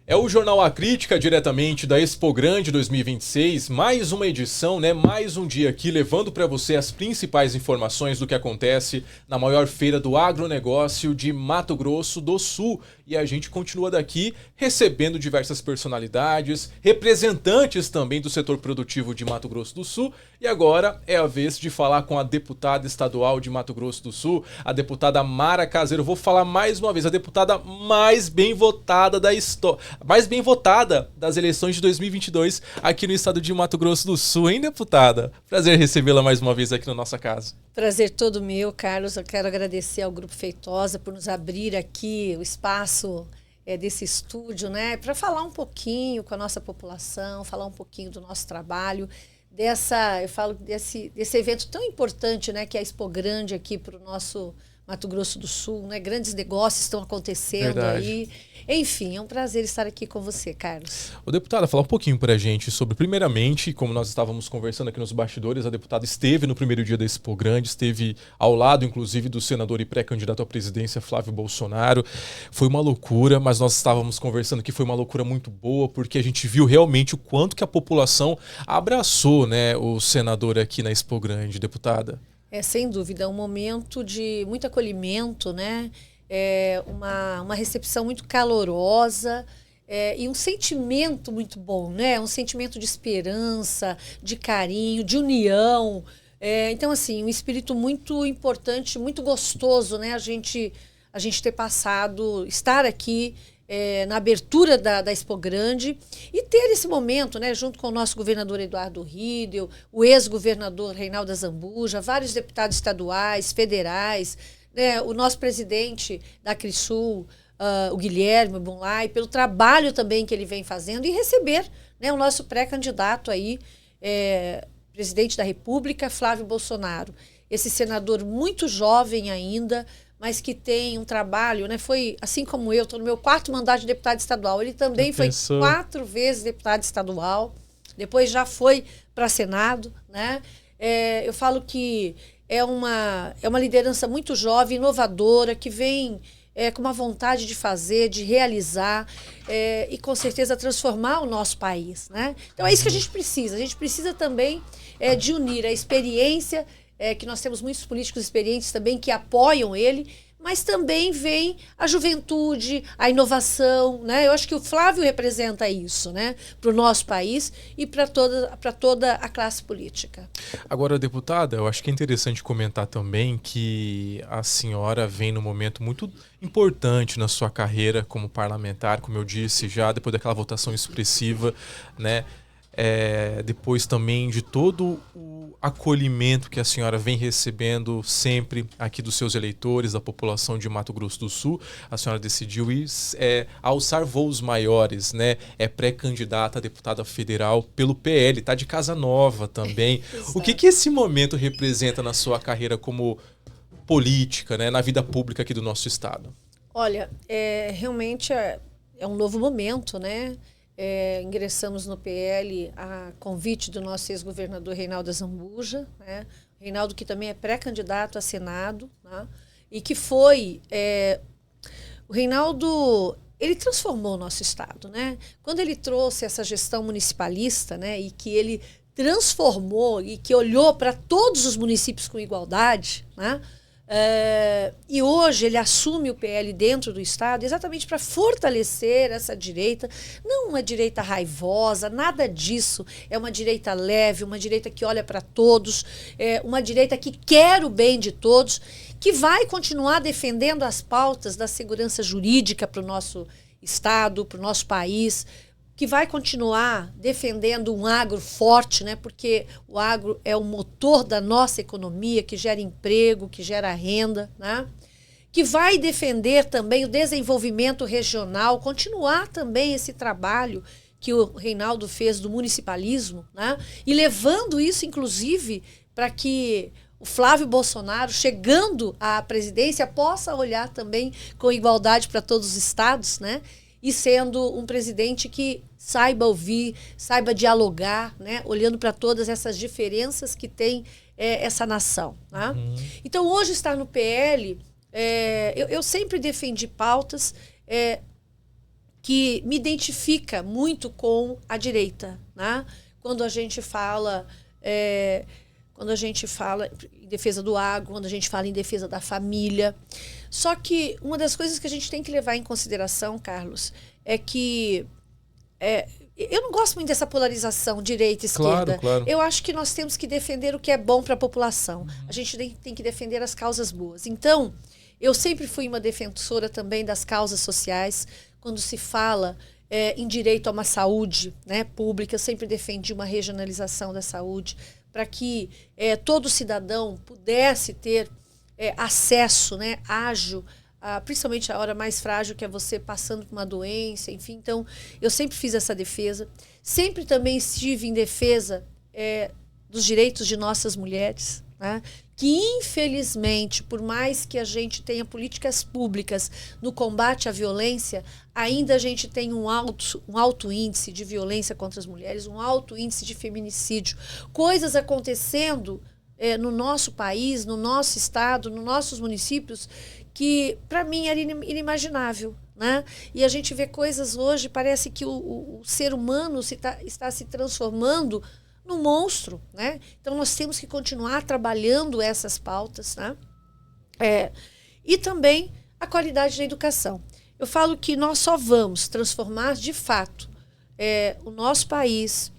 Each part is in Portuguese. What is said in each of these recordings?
É o Jornal A Crítica, diretamente da Expo Grande 2026, mais uma edição, né? Mais um dia aqui, levando para você as principais informações do que acontece na maior feira do agronegócio de Mato Grosso do Sul. E a gente continua daqui recebendo diversas personalidades, representantes também do setor produtivo de Mato Grosso do Sul. E agora é a vez de falar com a deputada estadual de Mato Grosso do Sul, a deputada Mara Caseiro. Vou falar mais uma vez, a deputada mais bem votada da história, mais bem votada das eleições de 2022 aqui no estado de Mato Grosso do Sul, hein, deputada? Prazer recebê-la mais uma vez aqui na nossa casa. Prazer todo meu, Carlos. Eu quero agradecer ao Grupo Feitosa por nos abrir aqui o espaço desse estúdio, né, para falar um pouquinho com a nossa população, falar um pouquinho do nosso trabalho, desse evento tão importante, né, que é a Expo Grande aqui para o nosso Mato Grosso do Sul, né? Grandes negócios estão acontecendo. Verdade. Aí. Enfim, é um prazer estar aqui com você, Carlos. Ô, deputada, falar um pouquinho pra gente sobre, primeiramente, como nós estávamos conversando aqui nos bastidores, a deputada esteve no primeiro dia da Expo Grande, esteve ao lado, inclusive, do senador e pré-candidato à presidência, Flávio Bolsonaro. Foi uma loucura, mas nós estávamos conversando que foi uma loucura muito boa, porque a gente viu realmente o quanto que a população abraçou, né, o senador aqui na Expo Grande, deputada. Sem dúvida, é um momento de muito acolhimento, né? Uma recepção muito calorosa e um sentimento muito bom, né? Um sentimento de esperança, de carinho, de união. Então, assim, um espírito muito importante, muito gostoso, né? A gente ter passado, estar aqui na abertura da Expo Grande e ter esse momento, né, junto com o nosso governador Eduardo Riedel, o ex-governador Reinaldo Azambuja, vários deputados estaduais, federais, né, o nosso presidente da Crisul, o Guilherme Bunlai, pelo trabalho também que ele vem fazendo, e receber, né, o nosso pré-candidato aí, presidente da República, Flávio Bolsonaro. Esse senador muito jovem ainda, mas que tem um trabalho, né? Foi, assim como eu, estou no meu 4º mandato de deputado estadual. Ele também foi 4 vezes deputado estadual, depois já foi para Senado, né? Eu falo que é uma liderança muito jovem, inovadora, que vem com uma vontade de fazer, de realizar e, com certeza, transformar o nosso país, né? Então, é isso que a gente precisa. A gente precisa também de unir a experiência, que nós temos muitos políticos experientes também que apoiam ele, mas também vem a juventude, a inovação, né? Eu acho que o Flávio representa isso, né? Para o nosso país e para toda a classe política. Agora, deputada, eu acho que é interessante comentar também que a senhora vem num momento muito importante na sua carreira como parlamentar, como eu disse já, depois daquela votação expressiva, né? Depois também de todo o acolhimento que a senhora vem recebendo sempre aqui dos seus eleitores, da população de Mato Grosso do Sul, a senhora decidiu alçar voos maiores, né? É pré-candidata a deputada federal pelo PL, tá de casa nova também. O que esse momento representa na sua carreira como política, né? Na vida pública aqui do nosso estado? Olha, realmente é um novo momento, né? Ingressamos no PL a convite do nosso ex-governador Reinaldo Azambuja, né? Reinaldo, que também é pré-candidato a Senado, né? E que foi... o Reinaldo, ele transformou o nosso estado, né? Quando ele trouxe essa gestão municipalista, né? E que ele transformou e que olhou para todos os municípios com igualdade, né? E hoje ele assume o PL dentro do Estado exatamente para fortalecer essa direita. Não uma direita raivosa, nada disso. É uma direita leve, uma direita que olha para todos, uma direita que quer o bem de todos, que vai continuar defendendo as pautas da segurança jurídica para o nosso Estado, para o nosso país, que vai continuar defendendo um agro forte, né? Porque o agro é o motor da nossa economia, que gera emprego, que gera renda, né? Que vai defender também o desenvolvimento regional, continuar também esse trabalho que o Reinaldo fez do municipalismo, né? E levando isso, inclusive, para que o Flávio Bolsonaro, chegando à presidência, possa olhar também com igualdade para todos os estados, né? E sendo um presidente que saiba ouvir, saiba dialogar, né? Olhando para todas essas diferenças que tem essa nação. Né? Então, hoje estar no PL, eu sempre defendi pautas que me identifica muito com a direita, né? Quando a gente fala em defesa do agro, quando a gente fala em defesa da família. Só que uma das coisas que a gente tem que levar em consideração, Carlos, é que eu não gosto muito dessa polarização direita e esquerda. Claro. Eu acho que nós temos que defender o que é bom para a população. A gente tem que defender as causas boas. Então, eu sempre fui uma defensora também das causas sociais. Quando se fala em direito a uma saúde, né, pública, eu sempre defendi uma regionalização da saúde para que todo cidadão pudesse ter acesso, né, ágil, principalmente a hora mais frágil, que é você passando por uma doença, enfim. Então, eu sempre fiz essa defesa. Sempre também estive em defesa dos direitos de nossas mulheres, né? Que, infelizmente, por mais que a gente tenha políticas públicas no combate à violência, ainda a gente tem um alto índice de violência contra as mulheres, um alto índice de feminicídio. Coisas acontecendo no nosso país, no nosso estado, nos nossos municípios, que para mim era inimaginável, né? E a gente vê coisas hoje, parece que o ser humano está se transformando num monstro, né? Então nós temos que continuar trabalhando essas pautas, né? E também a qualidade da educação. Eu falo que nós só vamos transformar de fato o nosso país,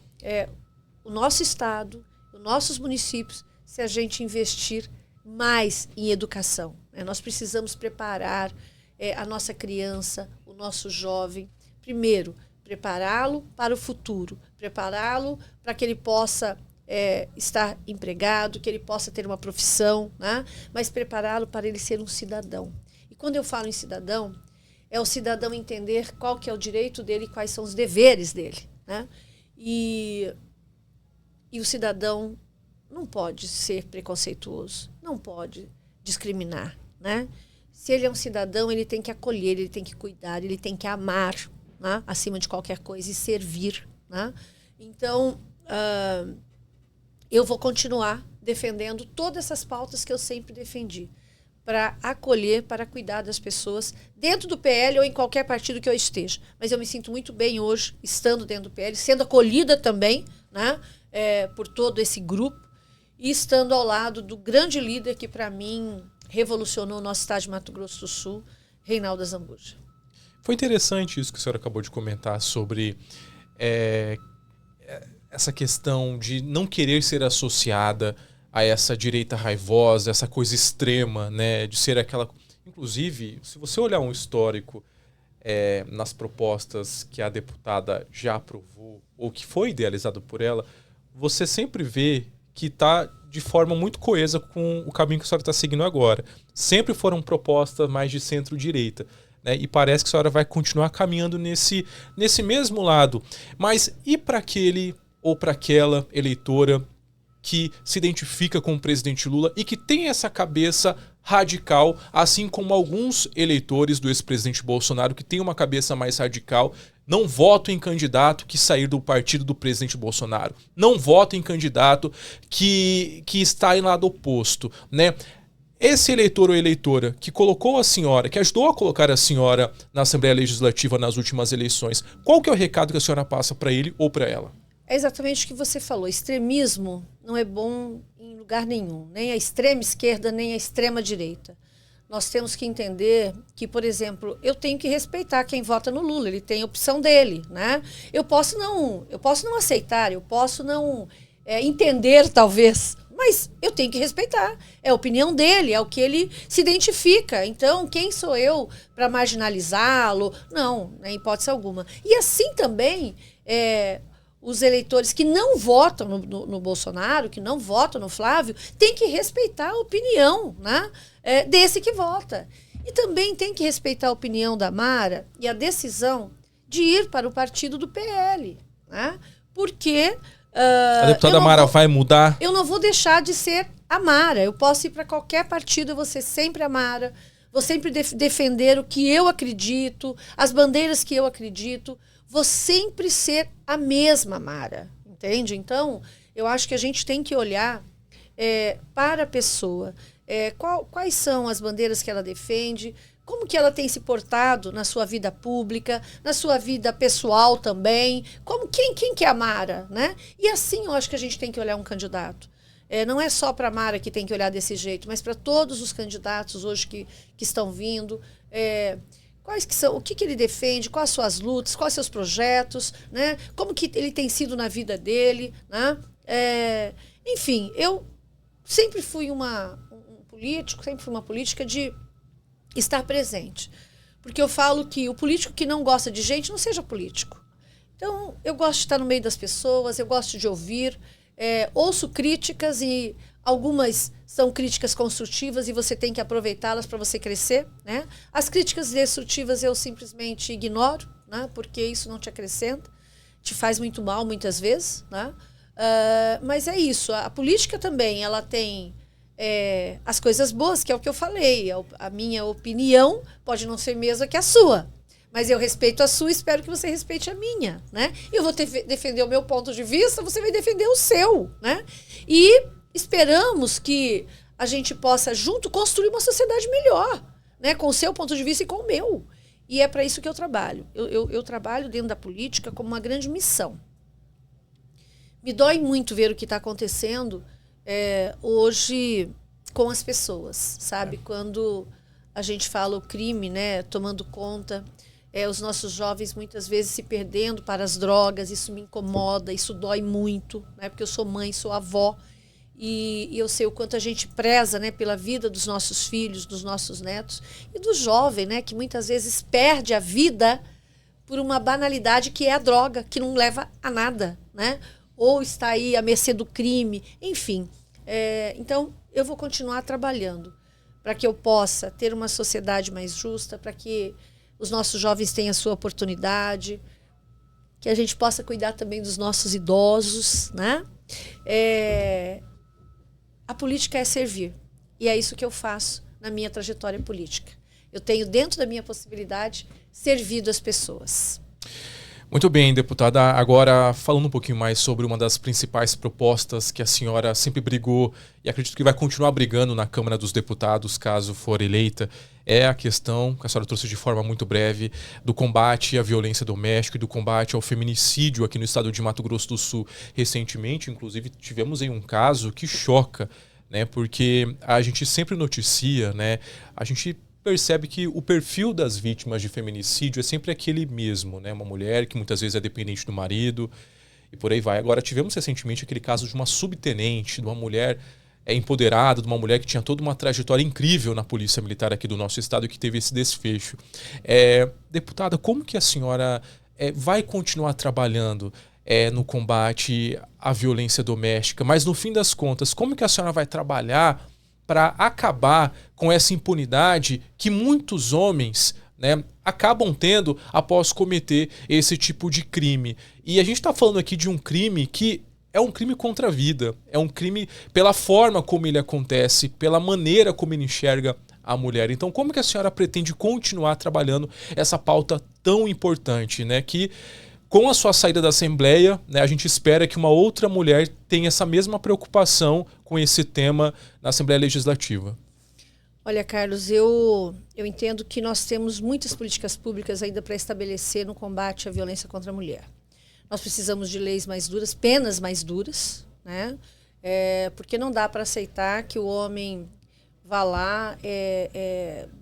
o nosso estado, os nossos municípios, se a gente investir mais em educação. Nós precisamos preparar a nossa criança, o nosso jovem, primeiro, prepará-lo para o futuro, prepará-lo para que ele possa estar empregado, que ele possa ter uma profissão, né? Mas prepará-lo para ele ser um cidadão. E quando eu falo em cidadão, é o cidadão entender qual que é o direito dele e quais são os deveres dele, né? E o cidadão não pode ser preconceituoso, não pode discriminar, né? Se ele é um cidadão, ele tem que acolher, ele tem que cuidar, ele tem que amar, né? Acima de qualquer coisa, e servir, né? Então, eu vou continuar defendendo todas essas pautas que eu sempre defendi, para acolher, para cuidar das pessoas dentro do PL ou em qualquer partido que eu esteja. Mas eu me sinto muito bem hoje, estando dentro do PL, sendo acolhida também, né, por todo esse grupo, e estando ao lado do grande líder que, para mim, revolucionou o nosso estado de Mato Grosso do Sul, Reinaldo Azambuja. Foi interessante isso que a senhora acabou de comentar sobre essa questão de não querer ser associada a essa direita raivosa, essa coisa extrema, né, de ser aquela... Inclusive, se você olhar um histórico nas propostas que a deputada já aprovou, ou que foi idealizado por ela, você sempre vê que está de forma muito coesa com o caminho que a senhora está seguindo agora. Sempre foram propostas mais de centro-direita, né? E parece que a senhora vai continuar caminhando nesse mesmo lado. Mas e para aquele ou para aquela eleitora que se identifica com o presidente Lula e que tem essa cabeça radical, assim como alguns eleitores do ex-presidente Bolsonaro que têm uma cabeça mais radical, não votam em candidato que sair do partido do presidente Bolsonaro, não votam em candidato que está em lado oposto, né? Esse eleitor ou eleitora que colocou a senhora, que ajudou a colocar a senhora na Assembleia Legislativa nas últimas eleições, qual que é o recado que a senhora passa para ele ou para ela? É exatamente o que você falou. Extremismo não é bom em lugar nenhum, nem a extrema esquerda, nem a extrema direita. Nós temos que entender que, por exemplo, eu tenho que respeitar quem vota no Lula, ele tem a opção dele, né? Eu posso não aceitar, eu posso não entender, talvez, mas eu tenho que respeitar. É a opinião dele, é o que ele se identifica. Então, quem sou eu para marginalizá-lo? Não, em hipótese alguma. E assim também... os eleitores que não votam no Bolsonaro, que não votam no Flávio, têm que respeitar a opinião, né, desse que vota. E também tem que respeitar a opinião da Mara e a decisão de ir para o partido do PL. Né, porque... a deputada Mara vai mudar? Eu não vou deixar de ser a Mara. Eu posso ir para qualquer partido, eu vou ser sempre a Mara. Vou sempre defender o que eu acredito, as bandeiras que eu acredito. Vou sempre ser a mesma Mara, entende? Então, eu acho que a gente tem que olhar para a pessoa. Quais são as bandeiras que ela defende, como que ela tem se portado na sua vida pública, na sua vida pessoal também, quem que é a Mara, né? E assim eu acho que a gente tem que olhar um candidato. Não é só para a Mara que tem que olhar desse jeito, mas para todos os candidatos hoje que estão vindo. Quais que são, o que ele defende, quais as suas lutas, quais os seus projetos, né? Como que ele tem sido na vida dele, né? Enfim, eu sempre fui um político, sempre fui uma política de estar presente. Porque eu falo que o político que não gosta de gente não seja político. Então, eu gosto de estar no meio das pessoas, eu gosto de ouvir, ouço críticas e algumas são críticas construtivas e você tem que aproveitá-las para você crescer, né? As críticas destrutivas eu simplesmente ignoro, né? Porque isso não te acrescenta, te faz muito mal muitas vezes, né? Mas é isso, a política também, ela tem as coisas boas, que é o que eu falei, a minha opinião pode não ser a mesma que a sua, mas eu respeito a sua e espero que você respeite a minha, né? Eu vou defender o meu ponto de vista, você vai defender o seu, né? E esperamos que a gente possa junto construir uma sociedade melhor, né? Com o seu ponto de vista e com o meu. E é para isso que eu trabalho. Eu trabalho dentro da política como uma grande missão. Me dói muito ver o que está acontecendo hoje com as pessoas, sabe? Quando a gente fala o crime, né, tomando conta, os nossos jovens muitas vezes se perdendo para as drogas, isso me incomoda, isso dói muito, né? Porque eu sou mãe, sou avó, e eu sei o quanto a gente preza, né, pela vida dos nossos filhos, dos nossos netos, e do jovem, né, que muitas vezes perde a vida por uma banalidade que é a droga, que não leva a nada, né? Ou está aí à mercê do crime, enfim. Então, eu vou continuar trabalhando para que eu possa ter uma sociedade mais justa, para que os nossos jovens tenham a sua oportunidade, que a gente possa cuidar também dos nossos idosos, né? A política é servir, e é isso que eu faço na minha trajetória política. Eu tenho, dentro da minha possibilidade, servido as pessoas. Muito bem, deputada. Agora, falando um pouquinho mais sobre uma das principais propostas que a senhora sempre brigou e acredito que vai continuar brigando na Câmara dos Deputados, caso for eleita, é a questão, que a senhora trouxe de forma muito breve, do combate à violência doméstica e do combate ao feminicídio aqui no estado de Mato Grosso do Sul. Recentemente, inclusive, tivemos aí um caso que choca, né, porque a gente sempre noticia, né, a gente percebe que o perfil das vítimas de feminicídio é sempre aquele mesmo, né? Uma mulher que muitas vezes é dependente do marido e por aí vai. Agora, tivemos recentemente aquele caso de uma subtenente, de uma mulher empoderada, de uma mulher que tinha toda uma trajetória incrível na Polícia Militar aqui do nosso estado e que teve esse desfecho. Deputada, como que a senhora vai continuar trabalhando no combate à violência doméstica? Mas, no fim das contas, como que a senhora vai trabalhar para acabar com essa impunidade que muitos homens, né, acabam tendo após cometer esse tipo de crime? E a gente está falando aqui de um crime que é um crime contra a vida, é um crime pela forma como ele acontece, pela maneira como ele enxerga a mulher. Então, como que a senhora pretende continuar trabalhando essa pauta tão importante, né, que com a sua saída da Assembleia, né, a gente espera que uma outra mulher tenha essa mesma preocupação com esse tema na Assembleia Legislativa? Olha, Carlos, eu entendo que nós temos muitas políticas públicas ainda para estabelecer no combate à violência contra a mulher. Nós precisamos de leis mais duras, penas mais duras, né? Porque não dá para aceitar que o homem vá lá,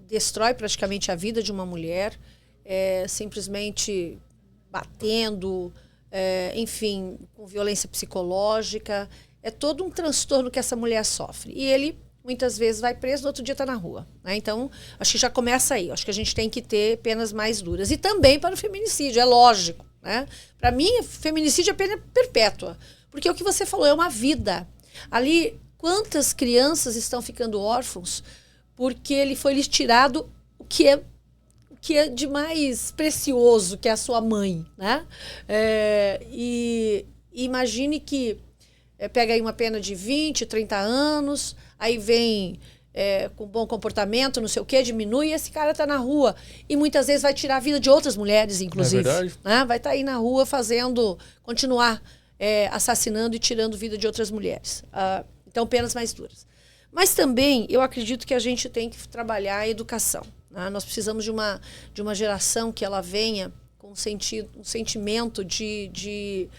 destrói praticamente a vida de uma mulher, simplesmente batendo, enfim, com violência psicológica. É todo um transtorno que essa mulher sofre. E ele, muitas vezes, vai preso, no outro dia está na rua, né? Então, acho que já começa aí. Acho que a gente tem que ter penas mais duras. E também para o feminicídio, é lógico, né? Para mim, feminicídio é pena perpétua. Porque o que você falou é uma vida. Ali, quantas crianças estão ficando órfãos porque foi lhes tirado o que é de mais precioso, que é a sua mãe, né? E imagine que pega aí uma pena de 20, 30 anos, aí vem com bom comportamento, não sei o quê, diminui, e esse cara está na rua. E muitas vezes vai tirar a vida de outras mulheres, inclusive. É verdade. Né? Vai estar aí na rua continuar assassinando e tirando vida de outras mulheres. Então, penas mais duras. Mas também, eu acredito que a gente tem que trabalhar a educação, Né? Nós precisamos de uma geração que ela venha com um sentimento de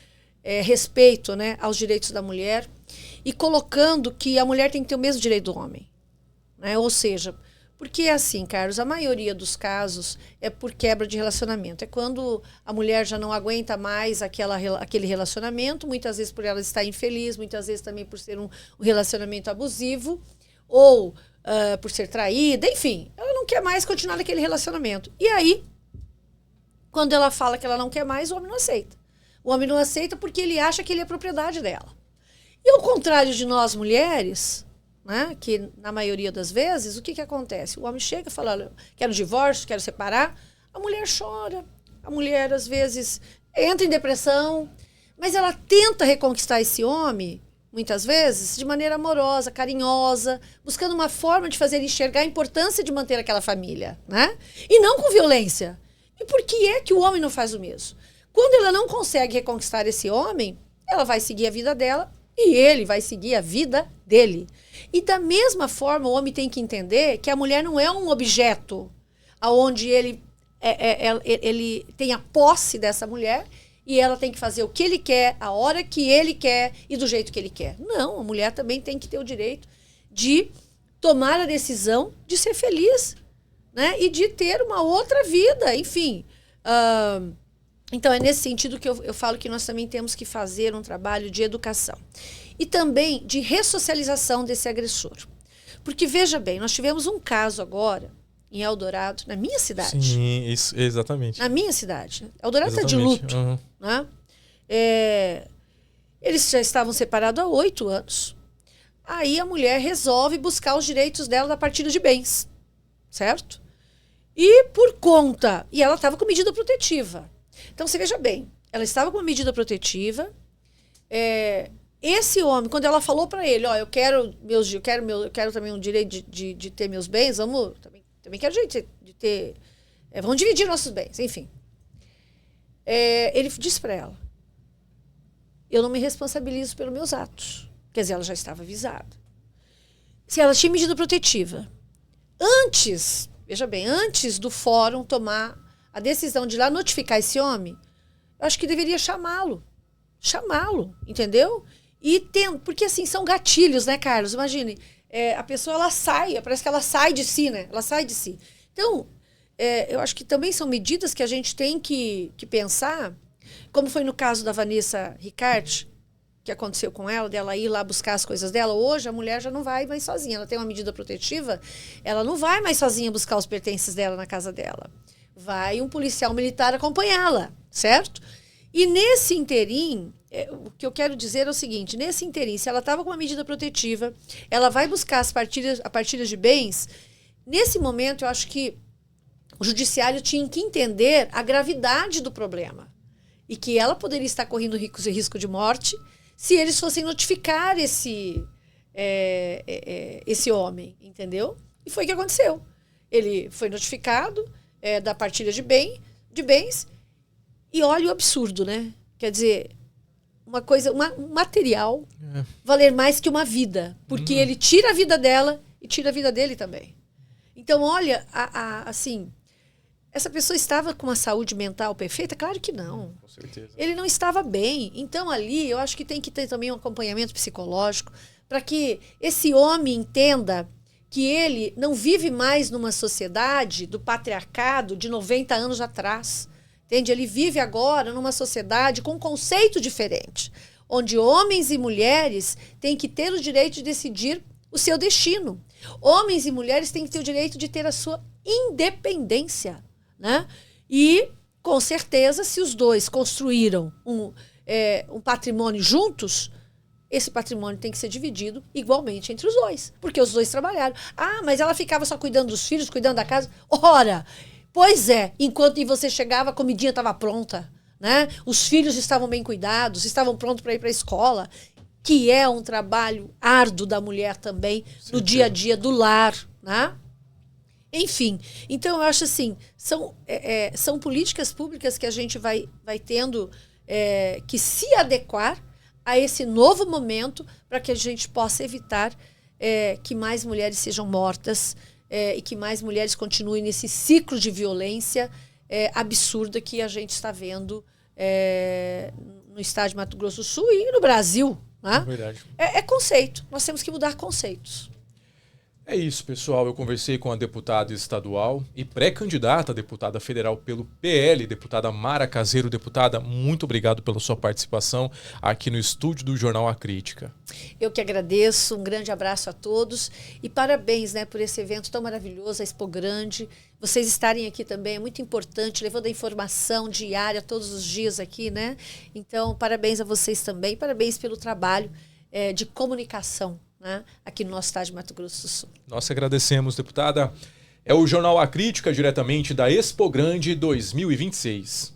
respeito, né, aos direitos da mulher e colocando que a mulher tem que ter o mesmo direito do homem. Né? Ou seja, porque é assim, Carlos, a maioria dos casos é por quebra de relacionamento. É quando a mulher já não aguenta mais aquele relacionamento, muitas vezes por ela estar infeliz, muitas vezes também por ser um relacionamento abusivo, ou por ser traída, enfim, ela não quer mais continuar naquele relacionamento. E aí, quando ela fala que ela não quer mais, o homem não aceita. O homem não aceita porque ele acha que ele é propriedade dela. E ao contrário de nós mulheres, né, que na maioria das vezes, o que acontece? O homem chega e fala, olha, quero divórcio, quero separar. A mulher chora. A mulher, às vezes, entra em depressão. Mas ela tenta reconquistar esse homem, muitas vezes, de maneira amorosa, carinhosa, buscando uma forma de fazer ele enxergar a importância de manter aquela família, né? E não com violência. E por que é que o homem não faz o mesmo? Quando ela não consegue reconquistar esse homem, ela vai seguir a vida dela e ele vai seguir a vida dele. E da mesma forma, o homem tem que entender que a mulher não é um objeto onde ele tem a posse dessa mulher e ela tem que fazer o que ele quer, a hora que ele quer e do jeito que ele quer. Não, a mulher também tem que ter o direito de tomar a decisão de ser feliz, né? E de ter uma outra vida, enfim. Então, é nesse sentido que eu falo que nós também temos que fazer um trabalho de educação. E também de ressocialização desse agressor. Porque, veja bem, nós tivemos um caso agora, em Eldorado, na minha cidade. Sim, isso, exatamente. Na minha cidade. Eldorado está de luto. Uhum. Né? Eles já estavam separados há 8 anos. Aí a mulher resolve buscar os direitos dela da partilha de bens. Certo? E por conta... E ela estava com medida protetiva. Então, você veja bem, ela estava com uma medida protetiva. Esse homem, quando ela falou para ele, eu quero também um direito de ter meus bens, também quero direito de ter, vamos dividir nossos bens, enfim. Ele disse para ela, eu não me responsabilizo pelos meus atos. Quer dizer, ela já estava avisada. Se ela tinha medida protetiva, antes do fórum tomar a decisão de ir lá notificar esse homem, eu acho que deveria chamá-lo, entendeu? Porque assim, são gatilhos, né, Carlos? Imagine, a pessoa, parece que ela sai de si, né? Ela sai de si. Então, eu acho que também são medidas que a gente tem que pensar, como foi no caso da Vanessa Ricarte, que aconteceu com ela, dela ir lá buscar as coisas dela. Hoje, a mulher já não vai mais sozinha, ela tem uma medida protetiva, ela não vai mais sozinha buscar os pertences dela na casa dela. Vai um policial militar acompanhá-la, certo? E nesse interim, o que eu quero dizer é o seguinte, nesse interim, se ela estava com uma medida protetiva, ela vai buscar a partilha de bens, nesse momento eu acho que o judiciário tinha que entender a gravidade do problema e que ela poderia estar correndo risco de morte se eles fossem notificar esse homem, entendeu? E foi o que aconteceu. Ele foi notificado da partilha de bens, e olha o absurdo, né? Quer dizer, um material valer mais que uma vida, porque ele tira a vida dela e tira a vida dele também. Então, olha, assim, essa pessoa estava com uma saúde mental perfeita? Claro que não. Com certeza. Ele não estava bem. Então, ali, eu acho que tem que ter também um acompanhamento psicológico para que esse homem entenda que ele não vive mais numa sociedade do patriarcado de 90 anos atrás. Entende? Ele vive agora numa sociedade com um conceito diferente, onde homens e mulheres têm que ter o direito de decidir o seu destino. Homens e mulheres têm que ter o direito de ter a sua independência, né? E, com certeza, se os dois construíram um patrimônio juntos, esse patrimônio tem que ser dividido igualmente entre os dois, porque os dois trabalharam. Ah, mas ela ficava só cuidando dos filhos, cuidando da casa. Ora, pois é, enquanto você chegava, a comidinha estava pronta, né? Os filhos estavam bem cuidados, estavam prontos para ir para a escola, que é um trabalho árduo da mulher também, no dia a dia do lar, né? Enfim, então eu acho assim, são políticas públicas que a gente vai tendo que se adequar a esse novo momento para que a gente possa evitar que mais mulheres sejam mortas e que mais mulheres continuem nesse ciclo de violência absurda que a gente está vendo no estado de Mato Grosso do Sul e no Brasil. Né? Verdade. É conceito. Nós temos que mudar conceitos. É isso, pessoal. Eu conversei com a deputada estadual e pré-candidata a deputada federal pelo PL, deputada Mara Caseiro. Deputada, muito obrigado pela sua participação aqui no estúdio do Jornal A Crítica. Eu que agradeço, um grande abraço a todos e parabéns, né, por esse evento tão maravilhoso, a Expo Grande. Vocês estarem aqui também é muito importante, levando a informação diária todos os dias aqui, né? Então, parabéns a vocês também, parabéns pelo trabalho de comunicação, né, aqui no nosso estado de Mato Grosso do Sul. Nós agradecemos, deputada. É o Jornal A Crítica, diretamente da Expo Grande 2026.